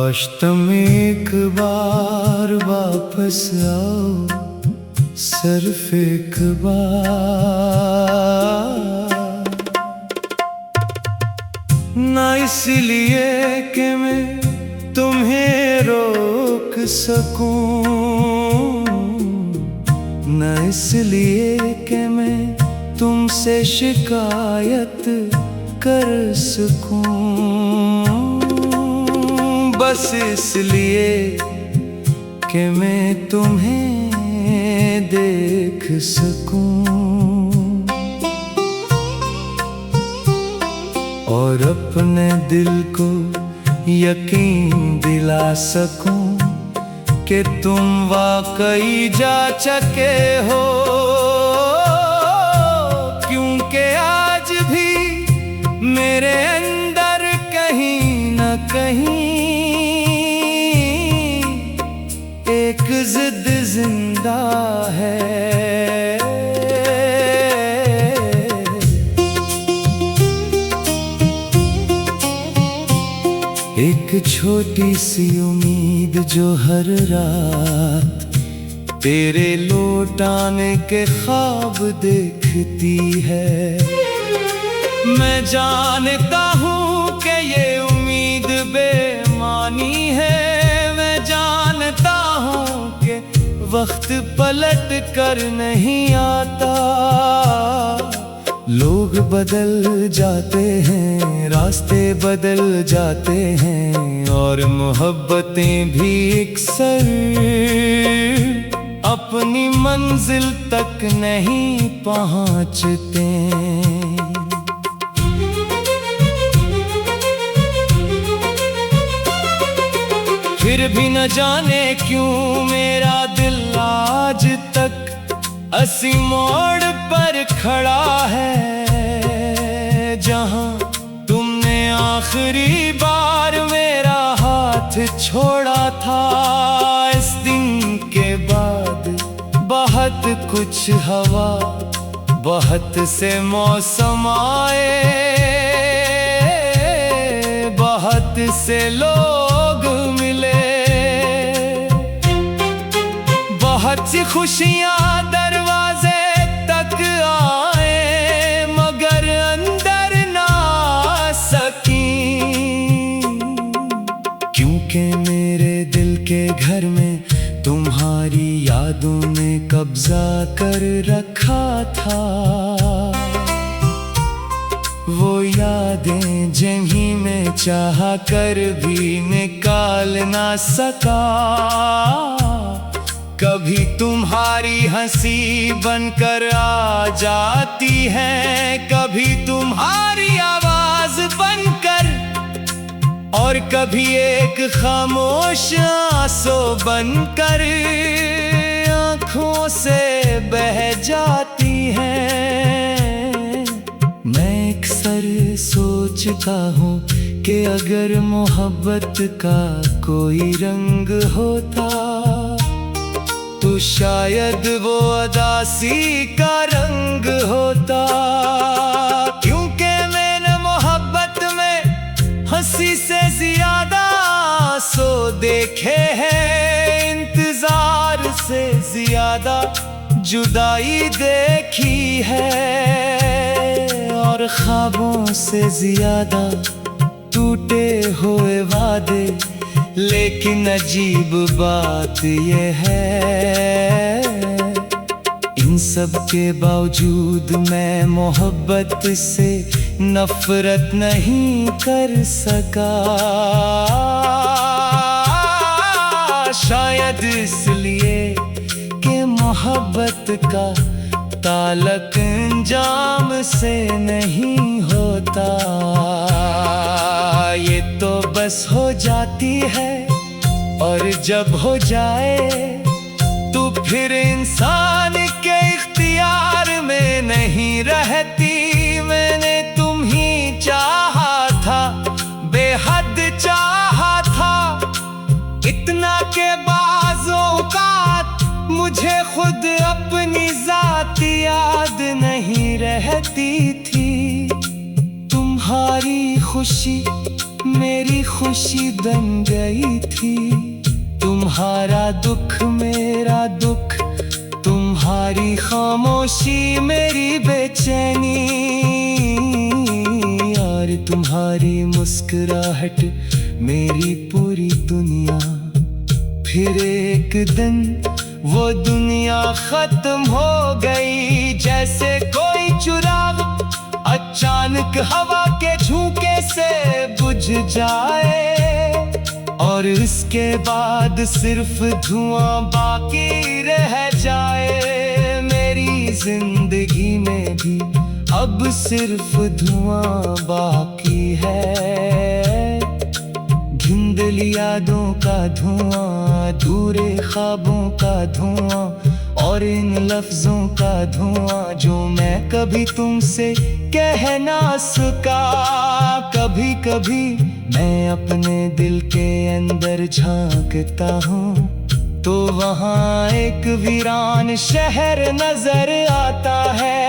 काश तुम एक बार वापस आओ, सिर्फ एक बार। ना इसलिए कि मैं तुम्हें रोक सकूं, ना इसलिए कि मैं तुमसे शिकायत कर सकूं, बस इसलिए कि मैं तुम्हें देख सकूं और अपने दिल को यकीन दिला सकूं कि तुम वाकई जा चुके हो। क्योंकि आज भी मेरे अंदर कहीं न कहीं एक जिद जिंदा है। एक छोटी सी उम्मीद जो हर रात तेरे लौट आने के ख्वाब देखती है। मैं जानता हूँ कि ये उम्मीद बेमानी है, मैं जानता हूँ कि वक्त पलट कर नहीं आता। लोग बदल जाते हैं, रास्ते बदल जाते हैं और मोहब्बतें भी अक्सर अपनी मंजिल तक नहीं पहुँचते। फिर भी न जाने क्यों मेरा दिल आज तक इसी मोड़ पर खड़ा है, जहां तुमने आखिरी बार मेरा हाथ छोड़ा था। इस दिन के बाद बहुत कुछ हवा, बहुत से मौसम आए, बहुत से लोग मिले, बहुत सी खुशियां दरवाजे तक आए, मगर अंदर ना सकी। क्योंकि मेरे दिल के घर में तुम्हारी यादों ने कब्जा कर रखा था। वो यादें जिन्हीं में चाह कर भी निकाल ना सका। कभी तुम्हारी हंसी बनकर आ जाती है, कभी तुम्हारी आवाज बनकर, और कभी एक खामोश आंसू बनकर आँखों से बह जाती है। मैं अक्सर सोचता हूँ कि अगर मोहब्बत का कोई रंग होता तो शायद वो उदासी का रंग होता। क्योंकि मैंने मोहब्बत में हंसी से ज्यादा आंसू देखे हैं, इंतजार से ज्यादा जुदाई देखी है, और ख्वाबों से ज्यादा टूटे हुए वादे। लेकिन अजीब बात ये है, इन सब के बावजूद मैं मोहब्बत से नफरत नहीं कर सका। शायद इसलिए कि मोहब्बत का ताल्लुक अंजाम से नहीं होता। ये तो बस हो जाती है, और जब हो जाए तो फिर इंसान के इख्तियार में नहीं रहती। मैंने तुम ही चाहा था, बेहद चाहा था, इतना के बाज़ों का मुझे खुद अपनी जात याद नहीं रहती थी। तुम्हारी खुशी मेरी खुशी बन गई थी। तुम्हारा दुख मेरा दुख, तुम्हारी खामोशी मेरी बेचैनी, और तुम्हारी मुस्कुराहट मेरी पूरी दुनिया। फिर एक दिन वो दुनिया खत्म हो गई, जैसे कोई चिराग अचानक हवा के झोंके से बुझ जाए, और इसके बाद सिर्फ धुआं बाकी रह जाए। मेरी जिंदगी में भी अब सिर्फ धुआं बाकी है। धुंधली यादों का धुआं, अधूरे ख्वाबों का धुआं, और इन लफ्जों का धुआं जो मैं कभी तुमसे कह ना सका। कभी कभी मैं अपने दिल के अंदर झांकता हूँ तो वहाँ एक वीरान शहर नजर आता है।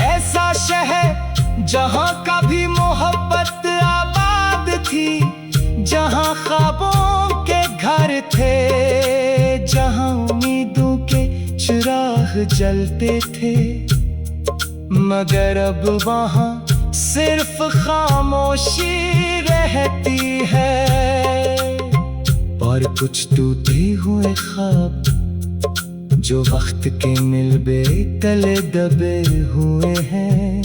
ऐसा शहर जहाँ कभी मोहब्बत आबाद थी, जहाँ ख्वाबों के घर थे, जहाँ उम्मीदों के चिराग जलते थे। मगर अब वहाँ सिर्फ खामोशी रहती है, और कुछ टूटे हुए ख्वाब जो वक्त के मिलबे तले दबे हुए हैं।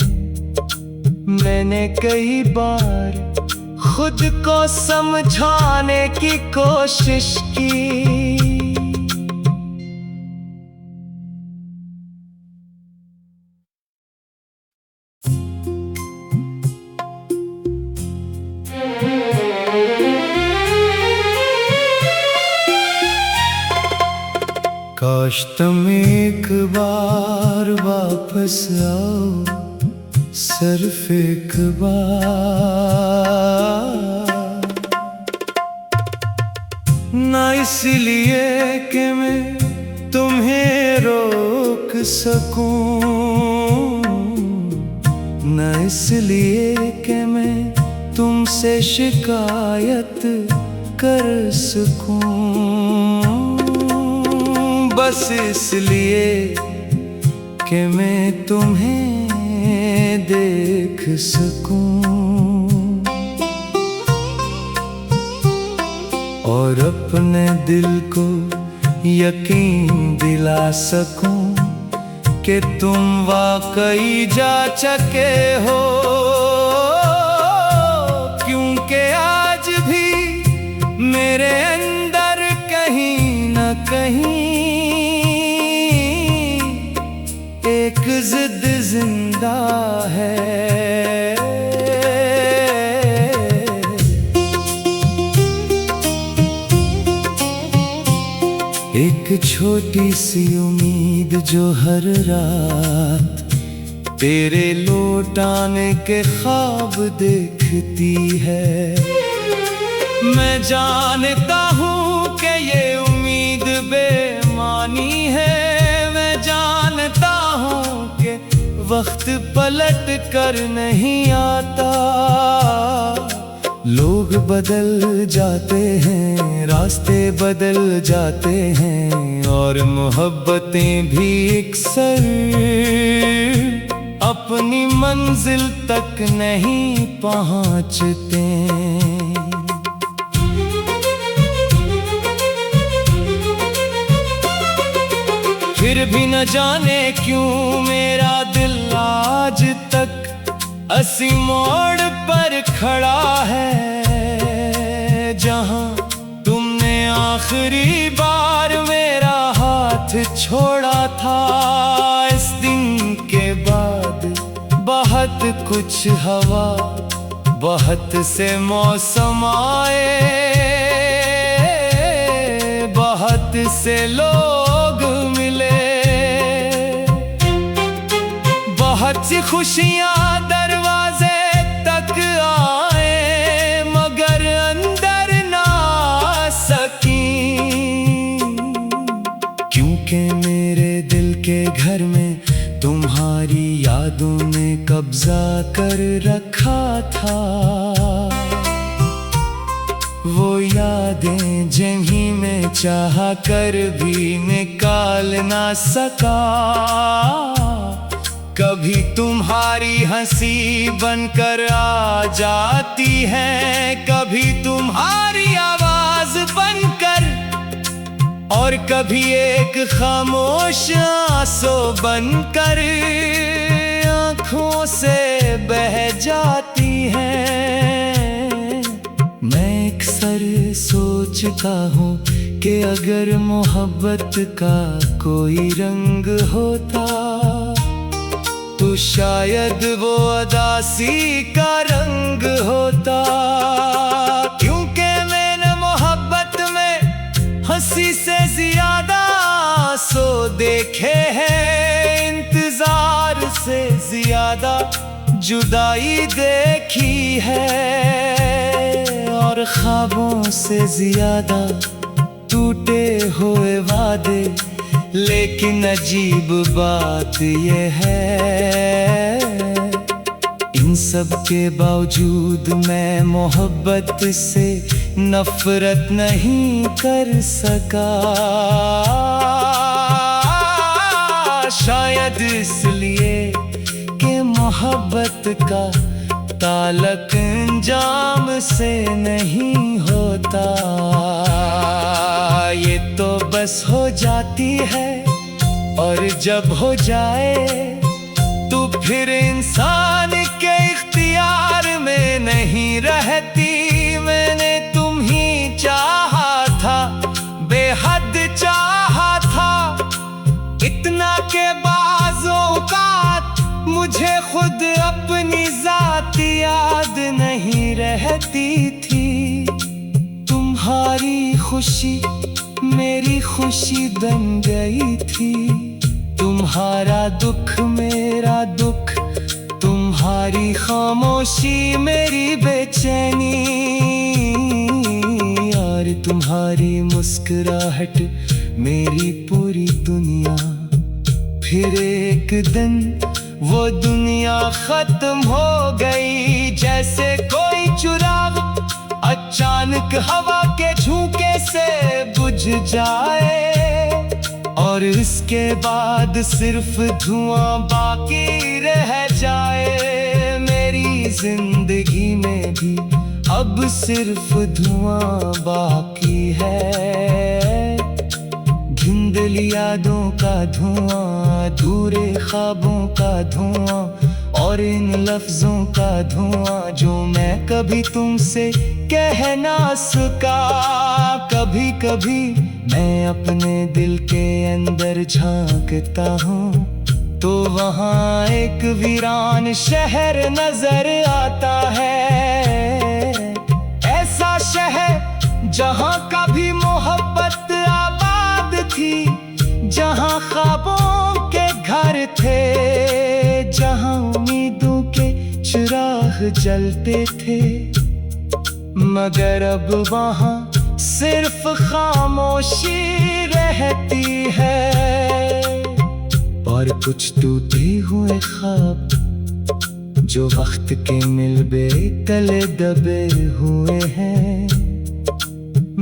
मैंने कई बार खुद को समझाने की कोशिश की, काश तुम एक बार वापस आओ, सिर्फ एक बार। ना इसलिए कि मैं तुम्हें रोक सकूं, ना इसलिए कि मैं तुमसे शिकायत कर सकूं, बस इसलिए कि मैं तुम्हें देख सकूं, और अपने दिल को यकीन दिला सकूं कि तुम वाकई जा चुके हो। क्योंकि आज भी मेरे अंदर कहीं न कहीं एक जिद जिंदा है। एक छोटी सी उम्मीद जो हर रात तेरे लौट आने के ख्वाब देखती है। मैं जानता हूँ कि ये उम्मीद बेमानी है, मैं जानता हूँ कि वक्त पलट कर नहीं आता। लोग बदल जाते हैं, रास्ते बदल जाते हैं, और मोहब्बतें भी अक्सर अपनी मंजिल तक नहीं पहुँचते। फिर भी न जाने क्यों मेरा दिल आज तक असी मोड़ पर खड़ा है, जहां तुमने आखिरी बार मेरा हाथ छोड़ा था। इस दिन के बाद बहुत कुछ हवा, बहुत से मौसम आए, बहुत से लोग मिले, बहुत सी खुशियां दरवाजे तक आए, मगर अंदर ना सकी। क्योंकि मेरे दिल के घर में तुम्हारी यादों ने कब्जा कर रखा था। वो यादें जिन्हीं में चाह कर भी निकाल ना सका। कभी तुम्हारी हंसी बनकर आ जाती है, कभी तुम्हारी आवाज बनकर, और कभी एक खामोश आंसू बनकर आँखों से बह जाती है। मैं अक्सर सोचता हूँ कि अगर मोहब्बत का कोई रंग होता तो शायद वो उदासी का रंग होता। क्योंकि मैंने मोहब्बत में हंसी से ज्यादा आंसू देखे हैं, इंतजार से ज्यादा जुदाई देखी है, और ख्वाबों से ज्यादा टूटे हुए वादे। लेकिन अजीब बात ये है, इन सब के बावजूद मैं मोहब्बत से नफरत नहीं कर सका। शायद इसलिए कि मोहब्बत का ताल्लुक अंजाम से नहीं होता। ये तो बस हो जाती है, और जब हो जाए तो फिर इंसान के इख्तियार में नहीं रहती। मैंने तुम ही चाहा था, बेहद चाहा था, इतना के बाज़ों का मुझे खुद अपनी जात याद नहीं रहती थी। तुम्हारी खुशी मेरी खुशी बन गई थी, तुम्हारा दुख मेरा दुख, तुम्हारी खामोशी मेरी बेचैनी, और तुम्हारी मुस्कुराहट मेरी पूरी दुनिया। फिर एक दिन वो दुनिया खत्म हो गई, जैसे कोई चिराग अचानक हवा के झोंके से बुझ जाए, और इसके बाद सिर्फ धुआं बाकी रह जाए। मेरी जिंदगी में भी अब सिर्फ धुआं बाकी है, धुंधली यादों का धुआं, अधूरे ख्वाबों का धुआं, और इन लफ्जों का धुआं जो मैं कभी तुमसे कह ना सका। कभी कभी मैं अपने दिल के अंदर झांकता हूँ तो वहाँ एक वीरान शहर नजर आता है। ऐसा शहर जहाँ कभी मोहब्बत आबाद थी, जहाँ ख्वाबों के घर थे, जहाँ उम्मीदों के चिराग जलते थे। मगर अब वहाँ सिर्फ खामोशी रहती है, और कुछ टूटे हुए ख्वाब जो वक्त के मिलबे तले दबे हुए हैं।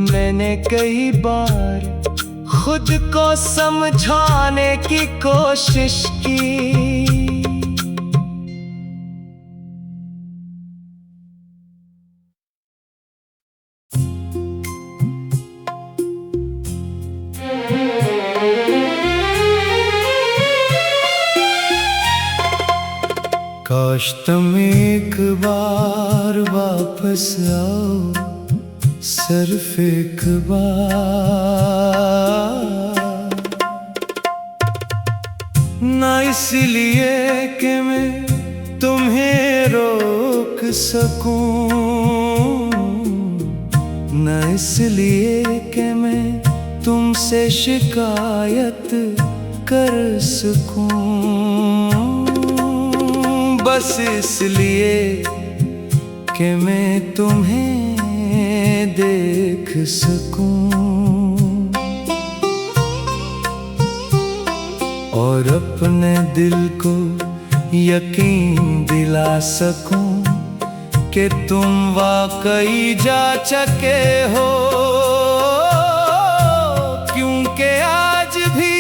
मैंने कई बार खुद को समझाने की कोशिश की, काश तुम एक बार वापस आओ, सिर्फ एक बार, ना इसलिए कि मैं तुम्हें रोक सकूं, ना इसलिए कि मैं तुमसे शिकायत कर सकूं, बस इसलिए कि मैं तुम्हें देख सकूं। और अपने दिल को यकीन दिला सकूं कि तुम वाकई जा चुके हो। क्योंकि आज भी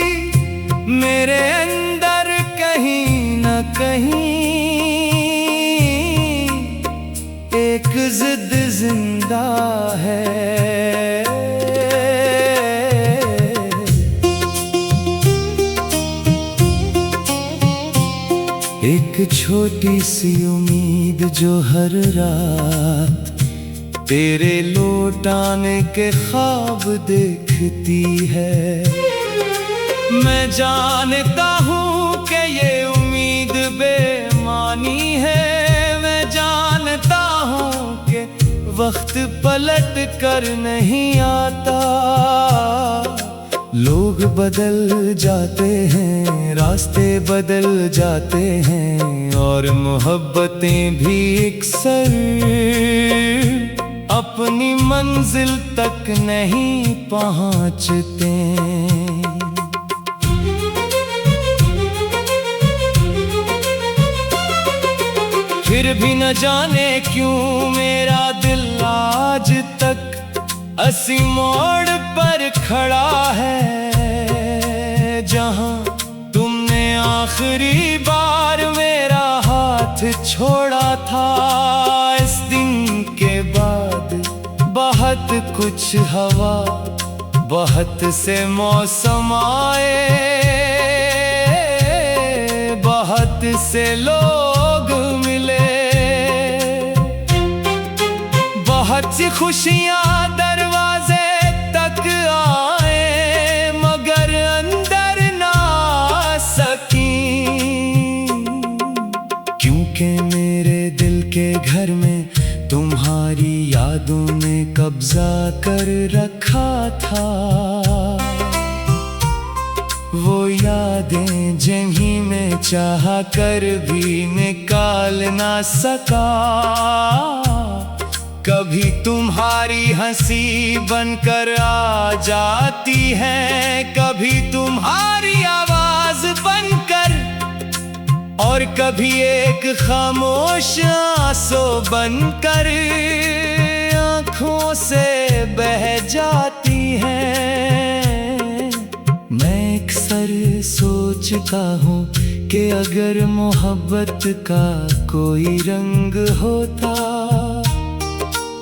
मेरे अंदर कहीं न कहीं एक जिद जिंदा है। एक छोटी सी उम्मीद जो हर रात तेरे लौट आने के ख्वाब देखती है। मैं जानता हूँ कि ये उम्मीद बेमानी है। मैं जानता हूँ कि वक्त पलट कर नहीं आता। लोग बदल जाते हैं, रास्ते बदल जाते हैं, और मोहब्बतें भी अक्सर अपनी मंजिल तक नहीं पहुंचते। फिर भी न जाने क्यों मेरा दिल आज तक असी मोड़ पर खड़ा है, जहां तुमने आखिरी बार मेरा हाथ छोड़ा था। इस दिन के बाद बहुत कुछ हवा, बहुत से मौसम आए, बहुत से लोग मिले, बहुत सी खुशियां दरवाजे तक आए, मगर अंदर ना सकी। क्योंकि मेरे दिल के घर में तुम्हारी यादों ने कब्जा कर रखा था। वो यादें जिन्हीं में चाह कर भी निकाल ना सका। कभी तुम्हारी हंसी बनकर आ जाती है, कभी तुम्हारी आवाज बनकर, और कभी एक खामोश आंसू बनकर आँखों से बह जाती है। मैं अक्सर सोचता हूँ कि अगर मोहब्बत का कोई रंग होता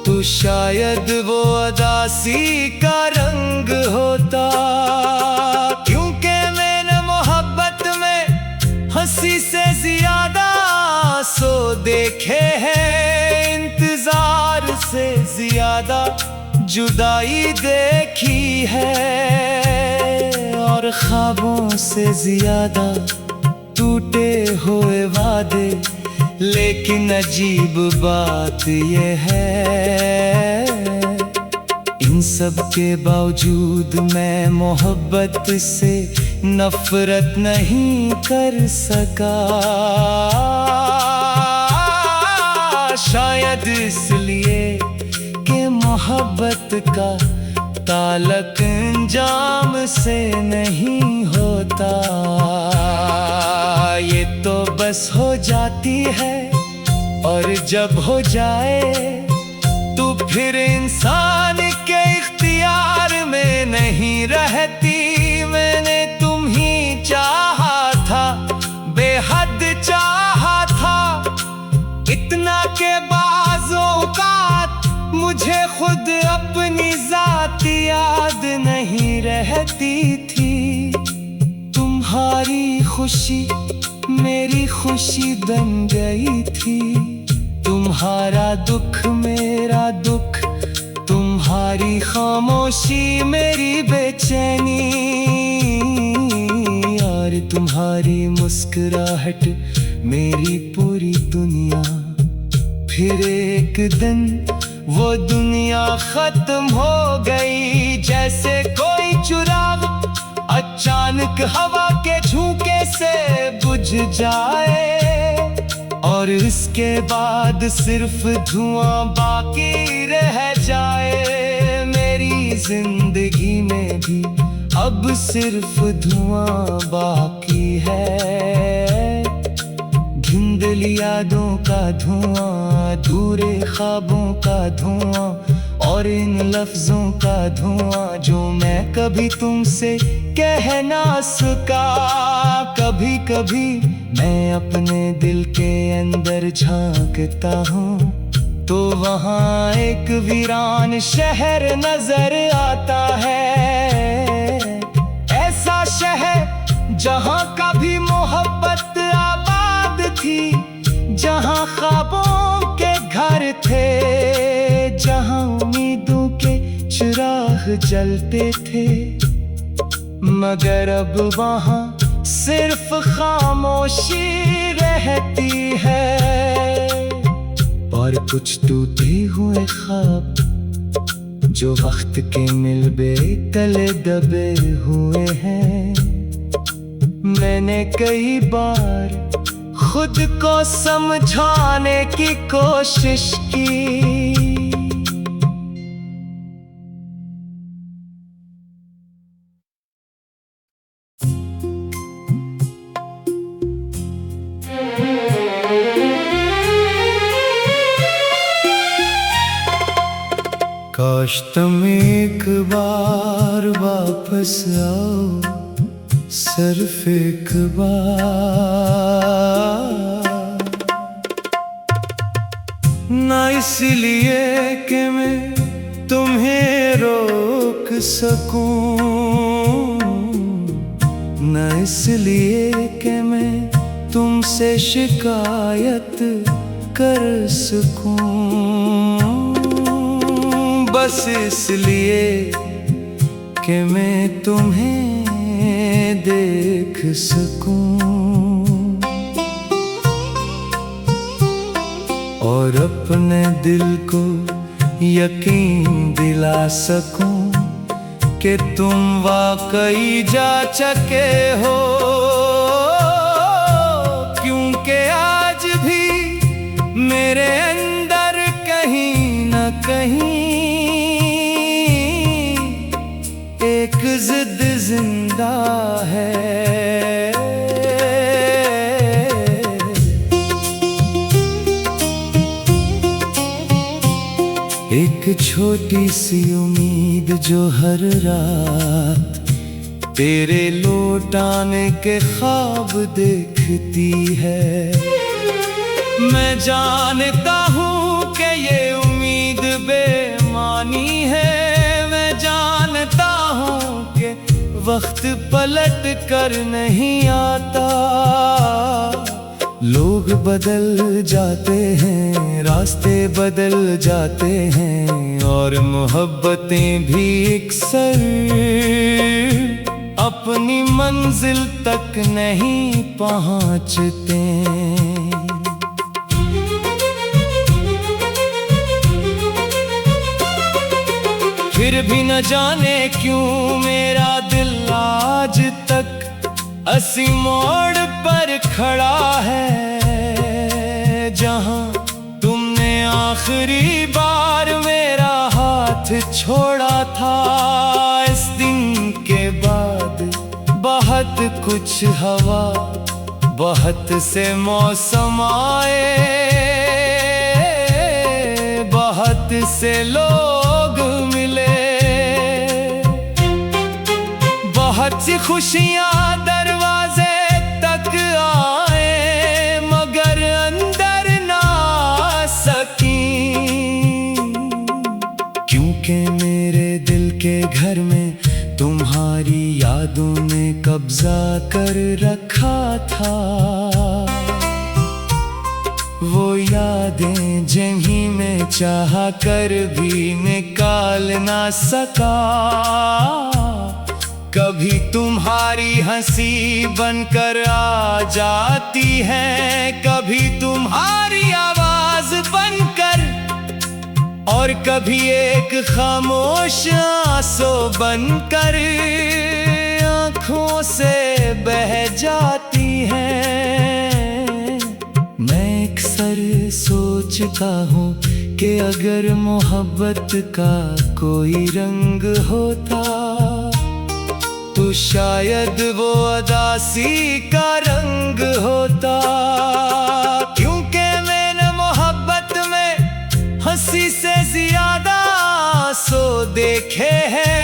तो शायद वो उदासी का रंग होता। क्योंकि मैंने मोहब्बत में हंसी से ज्यादा आंसू देखे हैं, इंतजार से ज्यादा जुदाई देखी है, और ख्वाबों से ज्यादा टूटे हुए वादे। लेकिन अजीब बात ये है, इन सब के बावजूद मैं मोहब्बत से नफरत नहीं कर सका। शायद इसलिए कि मोहब्बत का ताल्लुक अंजाम से नहीं होता। ये तो बस हो जाती है, और जब हो जाए तो फिर इंसान के इख्तियार में नहीं रहती। मैंने तुम ही चाहा था, बेहद चाहा था, इतना के बाज़ों का मुझे खुद अपनी जात याद नहीं रहती थी। तुम्हारी खुशी मेरी खुशी बन गई थी, तुम्हारा दुख मेरा दुख, तुम्हारी खामोशी मेरी बेचैनी, और तुम्हारी मुस्कुराहट मेरी पूरी दुनिया। फिर एक दिन वो दुनिया खत्म हो गई, जैसे कोई चिराग अचानक हवा के झोंके से बुझ जाए, और इसके बाद सिर्फ धुआं बाकी रह जाए। जिंदगी में भी अब सिर्फ धुआं बाकी है। धुंधली यादों का धुआं, अधूरे ख्वाबों का धुआं, और इन लफ्जों का धुआं जो मैं कभी तुमसे कह ना सका। कभी कभी मैं अपने दिल के अंदर झांकता हूँ तो वहाँ एक वीरान शहर नजर आता है। ऐसा शहर जहाँ कभी मोहब्बत आबाद थी, जहाँ ख्वाबों के घर थे, जहाँ उम्मीदों के चिराग जलते थे। मगर अब वहाँ सिर्फ खामोशी रहती है, और कुछ टूटे हुए ख्वाब जो वक्त के मिलबे तले दबे हुए हैं। मैंने कई बार खुद को समझाने की कोशिश की, काश तुम एक बार वापस आओ, सिर्फ एक बार। ना इसलिए कि मैं तुम्हें रोक सकूं, ना इसलिए कि मैं तुमसे शिकायत कर सकूं, बस इसलिए कि मैं तुम्हें देख सकूं और अपने दिल को यकीन दिला सकूं कि तुम वाकई जा चुके हो। क्योंकि आज भी मेरे अंदर कहीं न कहीं एक जिद जिंदा है। एक छोटी सी उम्मीद जो हर रात तेरे लौट आने के ख्वाब देखती है। मैं जानता हूँ कि ये उम्मीद बेमानी है, मैं जानता हूँ कि वक्त पलट कर नहीं आता। लोग बदल जाते हैं, रास्ते बदल जाते हैं, और मोहब्बतें भी अक्सर अपनी मंजिल तक नहीं पहुँचते। फिर भी न जाने क्यों मेरा दिल आज तक असी मोड़ पर खड़ा है, जहां तुमने आखिरी बार मेरा हाथ छोड़ा था। इस दिन के बाद बहुत कुछ हवा, बहुत से मौसम आए, बहुत से लोग मिले, बहुत सी खुशियां दरवाजे तक आए, मगर अंदर ना सकी। क्योंकि मेरे दिल के घर में तुम्हारी यादों ने कब्जा कर रखा था। वो यादें जिन्हीं में चाह कर भी निकाल ना सका। कभी तुम्हारी हंसी बनकर आ जाती है, कभी तुम्हारी आवाज बनकर, और कभी एक खामोश आंसू बनकर आँखों से बह जाती है। मैं अक्सर सोचता हूँ कि अगर मोहब्बत का कोई रंग होता तो शायद वो अदासी का रंग होता। क्योंकि मैंने मोहब्बत में हंसी से ज्यादा सो देखे हैं,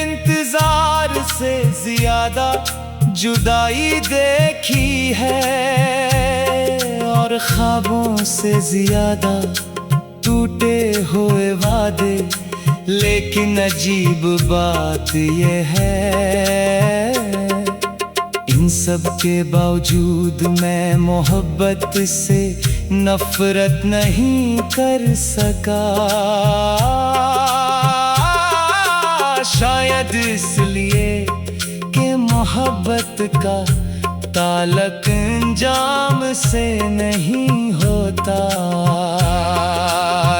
इंतजार से ज्यादा जुदाई देखी है, और ख्वाबों से ज्यादा टूटे हुए वादे। लेकिन अजीब बात ये है, इन सब के बावजूद मैं मोहब्बत से नफरत नहीं कर सका। शायद इसलिए कि मोहब्बत का ताल्लुक अंजाम से नहीं होता।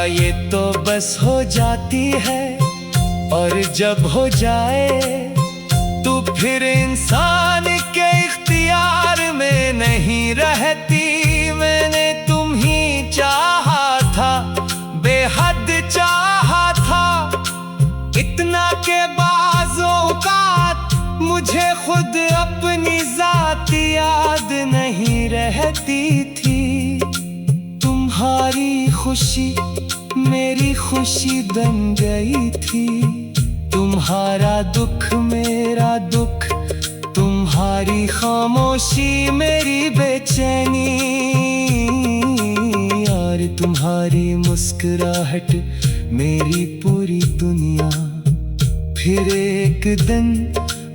ये तो बस हो जाती है, और जब हो जाए तो फिर इंसान के इख्तियार में नहीं रहती। मैंने तुम ही चाहा था, बेहद चाहा था, इतना के बाज़ों का मुझे खुद अपनी जात याद नहीं रहती थी। तुम्हारी खुशी मेरी खुशी बन गई थी, तुम्हारा दुख मेरा दुख, तुम्हारी खामोशी मेरी बेचैनी, और तुम्हारी मुस्कुराहट मेरी पूरी दुनिया। फिर एक दिन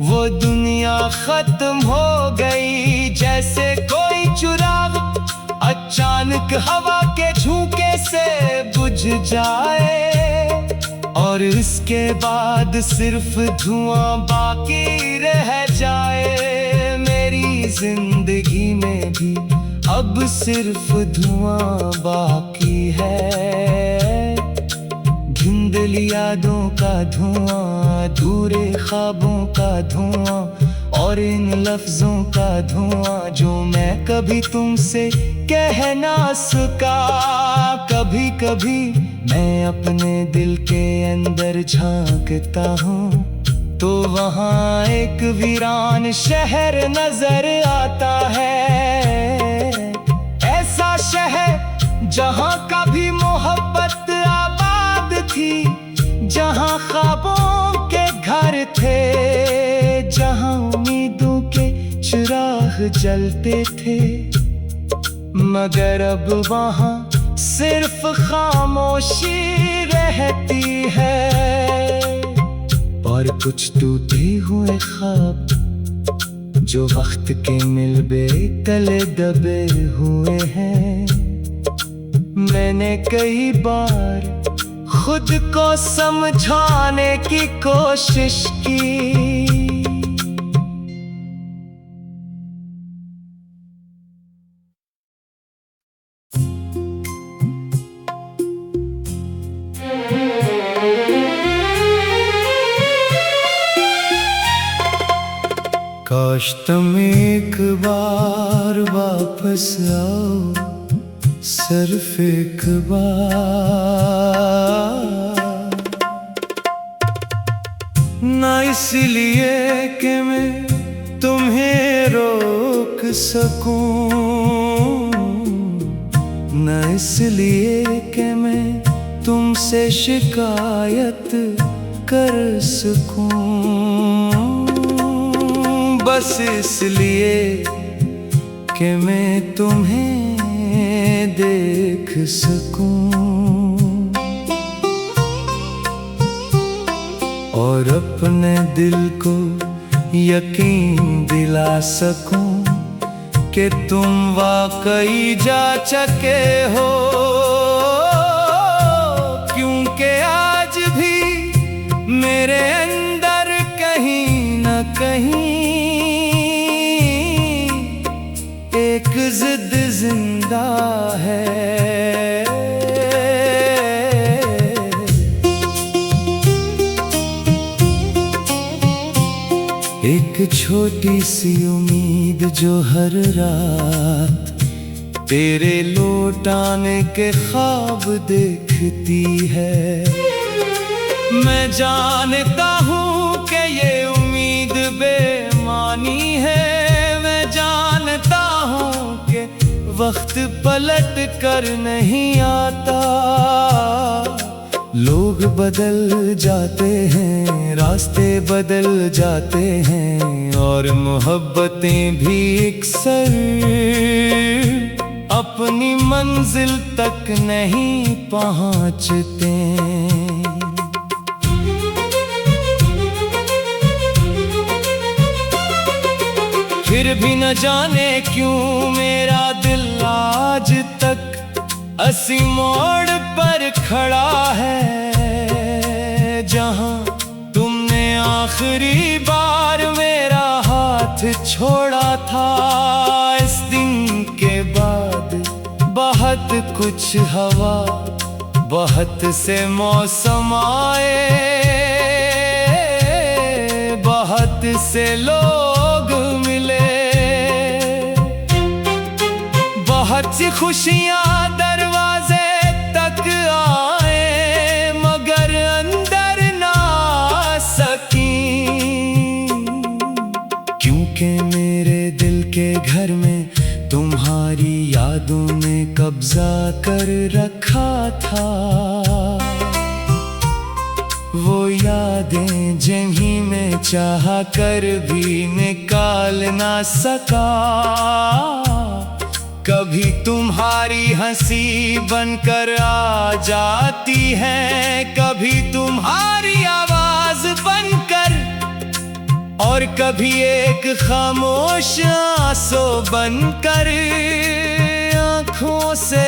वो दुनिया खत्म हो गई, जैसे कोई चिराग अचानक हवा के झोंके से बुझ जाए, और इसके बाद सिर्फ धुआं बाकी रह जाए। मेरी जिंदगी में भी अब सिर्फ धुआं बाकी है, धुंधली यादों का धुआं, अधूरे ख्वाबों का धुआं, और इन लफ्जों का धुआं जो मैं कभी तुमसे कह ना सका। कभी कभी मैं अपने दिल के अंदर झांकता हूँ, तो वहाँ एक वीरान शहर नजर आता है। ऐसा शहर जहाँ कभी मोहब्बत आबाद थी, जहाँ ख्वाबों के घर थे, जहाँ उम्मीदों के चिराग जलते थे। मगर अब वहाँ सिर्फ खामोशी रहती है, और कुछ टूटे हुए ख्वाब जो वक्त के मिलबे तले दबे हुए हैं। मैंने कई बार खुद को समझाने की कोशिश की, काश तुम एक बार वापस आओ, सिर्फ एक बार, ना इसलिए कि मैं तुम्हें रोक सकूं, ना इसलिए कि मैं तुमसे शिकायत कर सकूं, बस इसलिए कि मैं तुम्हें देख सकूं, और अपने दिल को यकीन दिला सकूं कि तुम वाकई जा चुके हो। क्योंकि आज भी मेरे अंदर कहीं न कहीं एक जिद जिंदा है। एक छोटी सी उम्मीद जो हर रात तेरे लौट आने के ख्वाब देखती है। मैं जानता हूँ कि ये उम्मीद वक्त पलट कर नहीं आता। लोग बदल जाते हैं, रास्ते बदल जाते हैं, और मोहब्बतें भी अक्सर अपनी मंजिल तक नहीं पहुंचते। फिर भी न जाने क्यों मेरा दिल आज तक असी मोड़ पर खड़ा है, जहां तुमने आखिरी बार मेरा हाथ छोड़ा था। इस दिन के बाद बहुत कुछ हवा, बहुत से मौसम आए, बहुत से लोग मिले, बहुत सी खुशियां दरवाजे तक आए, मगर अंदर ना सकी। क्योंकि मेरे दिल के घर में तुम्हारी यादों ने कब्जा कर रखा था। वो यादें जिन्हीं में चाहा कर भी निकाल ना सका। कभी तुम्हारी हंसी बनकर आ जाती है, कभी तुम्हारी आवाज बनकर, और कभी एक खामोश आंसू बनकर आँखों से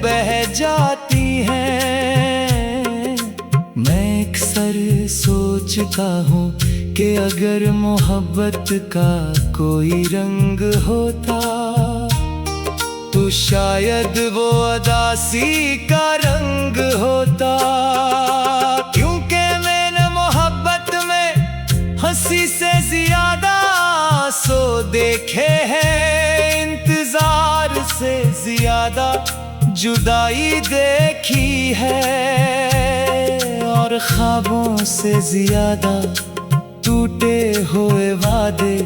बह जाती है। मैं अक्सर सोचता हूँ कि अगर मोहब्बत का कोई रंग होता तो शायद वो उदासी का रंग होता। क्योंकि मैंने मोहब्बत में हंसी से ज्यादा आंसू देखे हैं, इंतजार से ज्यादा जुदाई देखी है, और ख्वाबों से ज्यादा टूटे हुए वादे।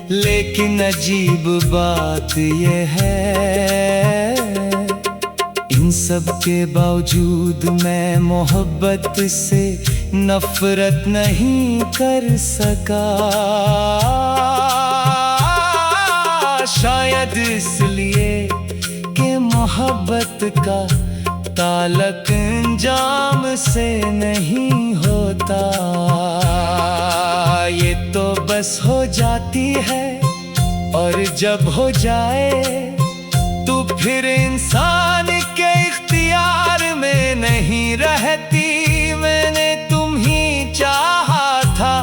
लेकिन अजीब बात ये है, इन सब के बावजूद मैं मोहब्बत से नफरत नहीं कर सका। शायद इसलिए कि मोहब्बत का ताल्लुक अंजाम से नहीं होता। ये तो बस हो जाती है, और जब हो जाए तो फिर इंसान के इख्तियार में नहीं रहती। मैंने तुम ही चाहा था,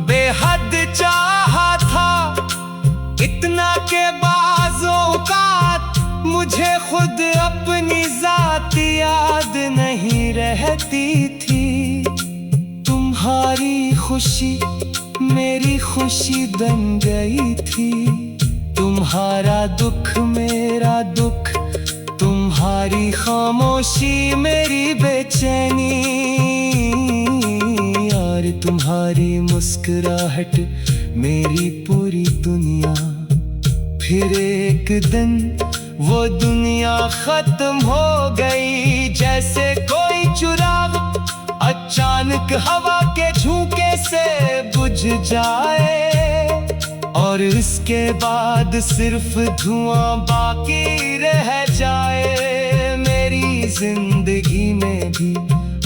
बेहद चाहा था, इतना के बाज़ों का मुझे खुद अपनी जात याद नहीं रहती थी। तुम्हारी खुशी मेरी खुशी बन गई थी, तुम्हारा दुख मेरा दुख, तुम्हारी खामोशी मेरी बेचैनी, और तुम्हारी मुस्कुराहट मेरी पूरी दुनिया। फिर एक दिन वो दुनिया खत्म हो गई, जैसे कोई चिराग अचानक हवा के झोंके से बुझ जाए, और इसके बाद सिर्फ धुआं बाकी रह जाए। मेरी जिंदगी में भी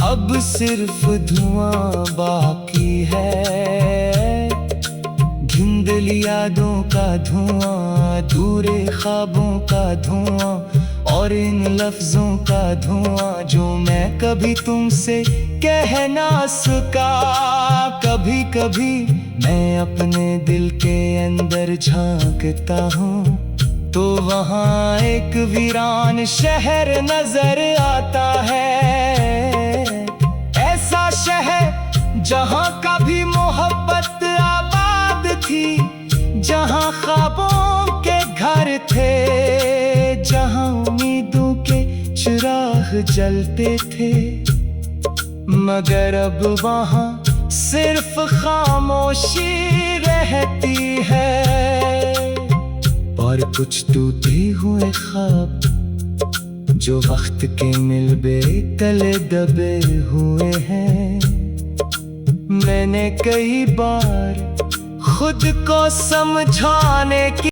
अब सिर्फ धुआं बाकी है, धुंधली यादों का धुआं, अधूरे ख्वाबों का धुआं, और इन लफ्जों का धुआं जो मैं कभी तुमसे कह ना सका। कभी कभी मैं अपने दिल के अंदर झांकता हूँ तो वहाँ एक वीरान शहर नजर आता है, ऐसा शहर जहाँ कभी मोहब्बत आबाद थी, जहाँ ख्वाबों के घर थे, जहाँ उम्मीदों के चिराग जलते थे। मगर अब वहाँ सिर्फ खामोशी रहती है, और कुछ टूटे हुए ख्वाब जो वक्त के मिलबे तले दबे हुए हैं। मैंने कई बार खुद को समझाने की